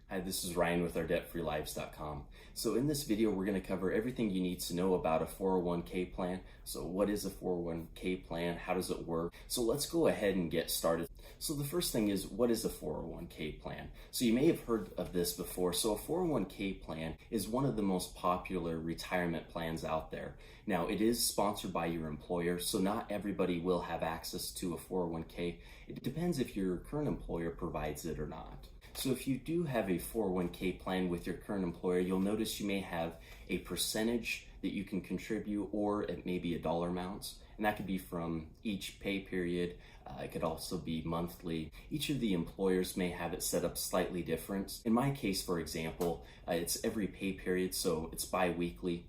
Hi, this is Ryan with OurDebtFreeLives.com. So in this video, we're going to cover everything you need to know about a 401k plan. So what is a 401k plan? How does it work? So let's go ahead and get started. So the first thing is, what is a 401k plan? So you may have heard of this before. So a 401k plan is one of the most popular retirement plans out there. Now, it is sponsored by your employer, so not everybody will have access to a 401k. It depends if your current employer provides it or not. So if you do have a 401k plan with your current employer, you'll notice you may have a percentage that you can contribute, or it may be a dollar amount. And that could be from each pay period. It could also be monthly. Each of the employers may have it set up slightly different. In my case, for example, it's every pay period, so it's bi-weekly.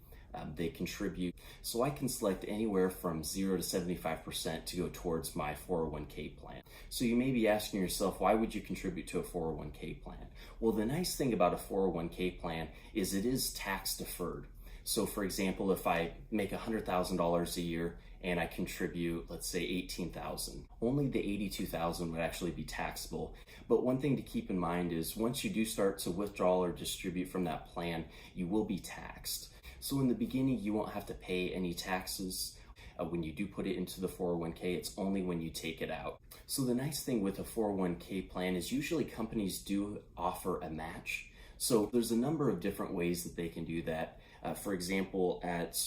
They contribute. So I can select anywhere from 0 to 75% to go towards my 401k plan. So you may be asking yourself, why would you contribute to a 401k plan? Well, the nice thing about a 401k plan is it is tax deferred. So for example, if I make $100,000 a year and I contribute, let's say $18,000, only the $82,000 would actually be taxable. But one thing to keep in mind is once you do start to withdraw or distribute from that plan, you will be taxed. So in the beginning, you won't have to pay any taxes. When you do put it into the 401k, it's only when you take it out. So the nice thing with a 401k plan is usually companies do offer a match. So there's a number of different ways that they can do that. For example, at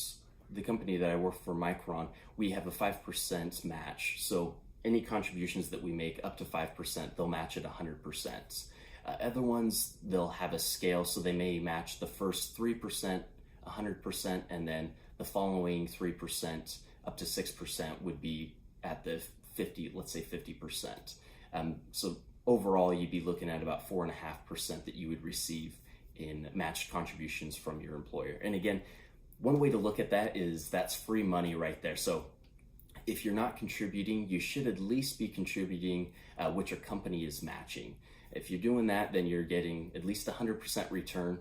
the company that I work for, Micron, we have a 5% match. So any contributions that we make up to 5%, they'll match at 100%. Other ones, they'll have a scale, so they may match the first 3%, 100%, and then the following 3% up to 6% would be at the 50, let's say 50%. So overall, you'd be looking at about 4.5% that you would receive in matched contributions from your employer. And again, one way to look at that is that's free money right there. So if you're not contributing, you should at least be contributing what your company is matching. If you're doing that, then you're getting at least 100% return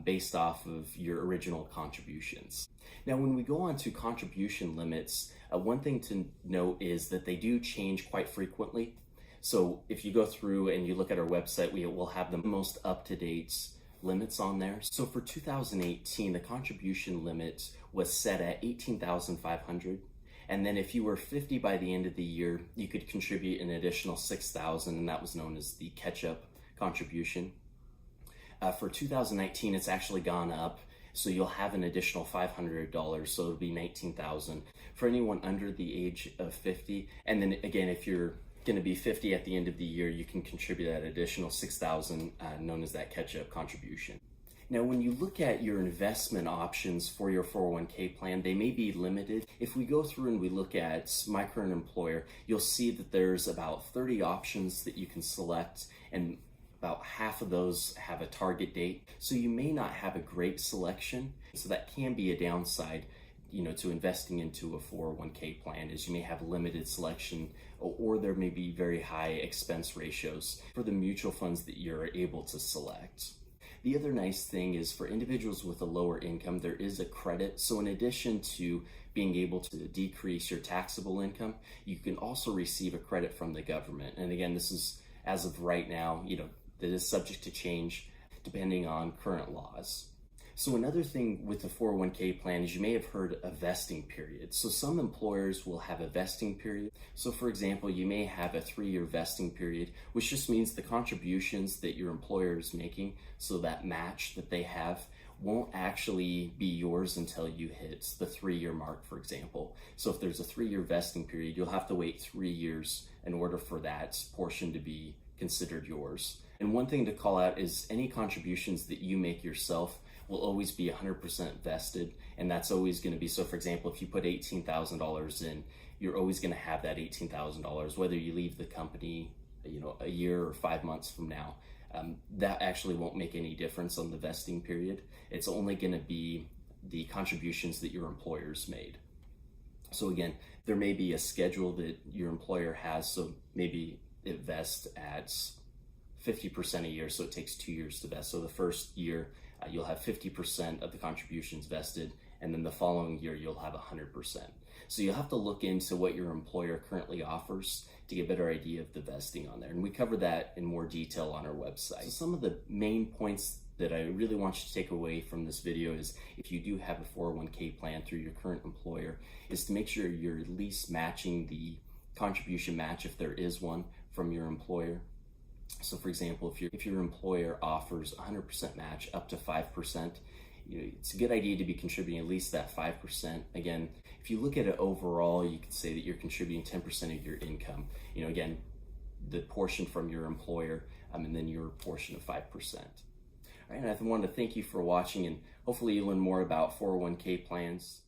based off of your original contributions. Now, when we go on to contribution limits, one thing to note is that they do change quite frequently. So if you go through and you look at our website, we will have the most up-to-date limits on there. So for 2018, the contribution limit was set at $18,500. And then if you were 50 by the end of the year, you could contribute an additional $6,000, and that was known as the catch-up contribution. For 2019, it's actually gone up, so you'll have an additional $500, so it'll be $19,000 for anyone under the age of 50. And then again, if you're going to be 50 at the end of the year, you can contribute that additional $6,000, known as that catch-up contribution. Now, when you look at your investment options for your 401k plan, they may be limited. If we go through and we look at my current employer, you'll see that there's about 30 options that you can select, and about half of those have a target date. So you may not have a great selection. So that can be a downside, to investing into a 401k plan, is you may have limited selection, or there may be very high expense ratios for the mutual funds that you're able to select. The other nice thing is for individuals with a lower income, there is a credit. So in addition to being able to decrease your taxable income, you can also receive a credit from the government. And again, this is, as of right now, that is subject to change depending on current laws. So another thing with the 401k plan is you may have heard a vesting period. So some employers will have a vesting period. So for example, you may have a 3-year vesting period, which just means the contributions that your employer is making, so that match that they have, won't actually be yours until you hit the 3-year mark, for example. So if there's a 3-year vesting period, you'll have to wait 3 years in order for that portion to be considered yours. And one thing to call out is any contributions that you make yourself will always be 100% vested, and that's always going to be, so for example, if you put $18,000 in, you're always going to have that $18,000, whether you leave the company, a year or 5 months from now. That actually won't make any difference on the vesting period. It's only going to be the contributions that your employer's made. So again, there may be a schedule that your employer has, so maybe it vests at 50% a year, so it takes 2 years to vest. So the first year, you'll have 50% of the contributions vested, and then the following year you'll have 100%. So you'll have to look into what your employer currently offers to get a better idea of the vesting on there. And we cover that in more detail on our website. So some of the main points that I really want you to take away from this video is, if you do have a 401k plan through your current employer, is to make sure you're at least matching the contribution match, if there is one, from your employer. So for example, if your employer offers 100% match up to 5%, it's a good idea to be contributing at least that 5%. Again, if you look at it overall, you could say that you're contributing 10% of your income. Again, the portion from your employer, and then your portion of 5%. All right, and I want to thank you for watching, and hopefully you learn more about 401k plans.